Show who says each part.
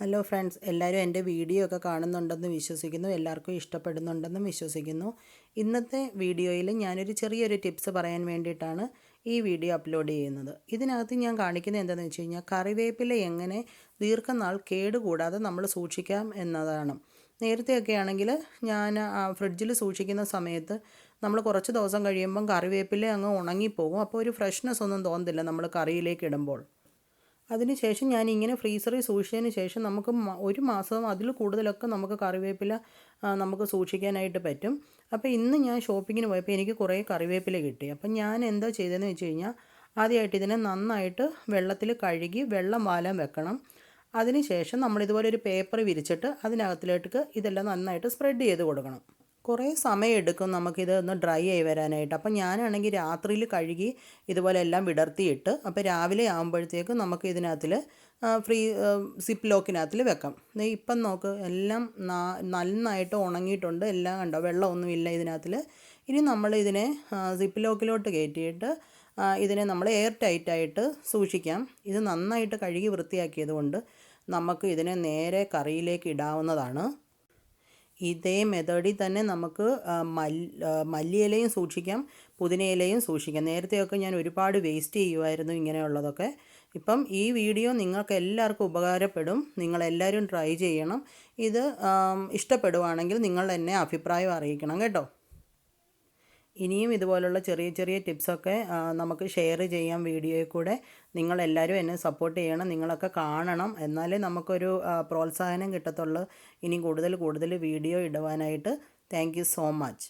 Speaker 1: Hello friends, എല്ലാവരും എൻ്റെ video ഒക്കെ കാണുന്നുണ്ടെന്ന് വിശ്വസിക്കുന്നു. എല്ലാവർക്കും ഇഷ്ടപ്പെടുന്നുണ്ടെന്നും വിശ്വസിക്കുന്നു. ഇന്നത്തെ വീഡിയോയിൽ ഞാനൊരു ചെറിയൊരു ടിപ്സ് പറയാൻ വേണ്ടിയിട്ടാണ് ഈ വീഡിയോ അപ്ലോഡ് ചെയ്യുന്നത്. ഇതിനകത്ത് ഞാൻ കാണിക്കുന്നത് എന്താണെന്ന് വെച്ച് കഴിഞ്ഞാൽ കറിവേപ്പില എങ്ങനെ ദീർഘനാൾ കേടുകൂടാതെ നമ്മൾ സൂക്ഷിക്കാം എന്നതാണ്. നേരത്തെയൊക്കെ ആണെങ്കിൽ ഞാൻ ഫ്രിഡ്ജിൽ സൂക്ഷിക്കുന്ന സമയത്ത് നമ്മൾ കുറച്ച് ദിവസം കഴിയുമ്പം കറിവേപ്പില അങ്ങ് ഉണങ്ങിപ്പോകും. അപ്പോൾ ഒരു ഫ്രഷ്നെസ് ഒന്നും തോന്നത്തില്ല നമ്മൾ കറിയിലേക്ക് ഇടുമ്പോൾ. അതിനുശേഷം ഞാനിങ്ങനെ ഫ്രീസറിൽ സൂക്ഷിച്ചതിന് ശേഷം നമുക്ക് ഒരു മാസം അതിൽ കൂടുതലൊക്കെ നമുക്ക് കറിവേപ്പില നമുക്ക് സൂക്ഷിക്കാനായിട്ട് പറ്റും. അപ്പോൾ ഇന്ന് ഞാൻ ഷോപ്പിങ്ങിന് പോയപ്പോൾ എനിക്ക് കുറേ കറിവേപ്പില കിട്ടി. അപ്പം ഞാൻ എന്താ ചെയ്തതെന്ന് വെച്ച് കഴിഞ്ഞാൽ ആദ്യമായിട്ട് ഇതിനെ നന്നായിട്ട് വെള്ളത്തിൽ കഴുകി വെള്ളം വാലാൻ വെക്കണം. അതിനുശേഷം നമ്മളിതുപോലെ ഒരു പേപ്പർ വിരിച്ചിട്ട് അതിനകത്തിലേക്ക് ഇതെല്ലാം നന്നായിട്ട് സ്പ്രെഡ് ചെയ്ത് കൊടുക്കണം. കുറേ സമയമെടുക്കും നമുക്കിത് ഒന്ന് ഡ്രൈ ആയി വരാനായിട്ട്. അപ്പം ഞാനാണെങ്കിൽ രാത്രിയിൽ കഴുകി ഇതുപോലെ എല്ലാം വിടർത്തിയിട്ട് അപ്പോൾ രാവിലെ ആകുമ്പോഴത്തേക്കും നമുക്ക് ഇതിനകത്തിൽ സിപ്പ് ലോക്കിനകത്തിൽ വെക്കാം. ഇപ്പം നോക്ക് എല്ലാം നന്നായിട്ട് ഉണങ്ങിയിട്ടുണ്ട്. എല്ലാം കണ്ടോ, വെള്ളമൊന്നുമില്ല ഇതിനകത്തിൽ. ഇനി നമ്മൾ ഇതിനെ സിപ്പ് ലോക്കിലോട്ട് കയറ്റിയിട്ട് ഇതിനെ നമ്മൾ എയർ ടൈറ്റായിട്ട് സൂക്ഷിക്കാം. ഇത് നന്നായിട്ട് കഴുകി വൃത്തിയാക്കിയത് കൊണ്ട് നമുക്ക് ഇതിനെ നേരെ കറിയിലേക്ക് ഇടാവുന്നതാണ്. ഇതേ മെത്തേഡിൽ തന്നെ നമുക്ക് മല്ലിയിലയും സൂക്ഷിക്കാം, പുതിനയിലയും സൂക്ഷിക്കാം. നേരത്തെയൊക്കെ ഞാൻ ഒരുപാട് വേസ്റ്റ് ചെയ്യുമായിരുന്നു ഇങ്ങനെയുള്ളതൊക്കെ. ഇപ്പം ഈ വീഡിയോ നിങ്ങൾക്ക് എല്ലാവർക്കും ഉപകാരപ്പെടും. നിങ്ങളെല്ലാവരും ട്രൈ ചെയ്യണം. ഇത് ഇഷ്ടപ്പെടുവാണെങ്കിൽ നിങ്ങൾ എന്നെ അഭിപ്രായം അറിയിക്കണം കേട്ടോ. ഇനിയും ഇതുപോലുള്ള ചെറിയ ചെറിയ ടിപ്സൊക്കെ നമുക്ക് ഷെയർ ചെയ്യാം വീഡിയോയിൽ കൂടെ. നിങ്ങളെല്ലാവരും എന്നെ സപ്പോർട്ട് ചെയ്യണം. നിങ്ങളൊക്കെ കാണണം, എന്നാലേ നമുക്കൊരു പ്രോത്സാഹനം കിട്ടത്തുള്ളൂ ഇനി കൂടുതൽ കൂടുതൽ വീഡിയോ ഇടുവാനായിട്ട്. Thank you so much.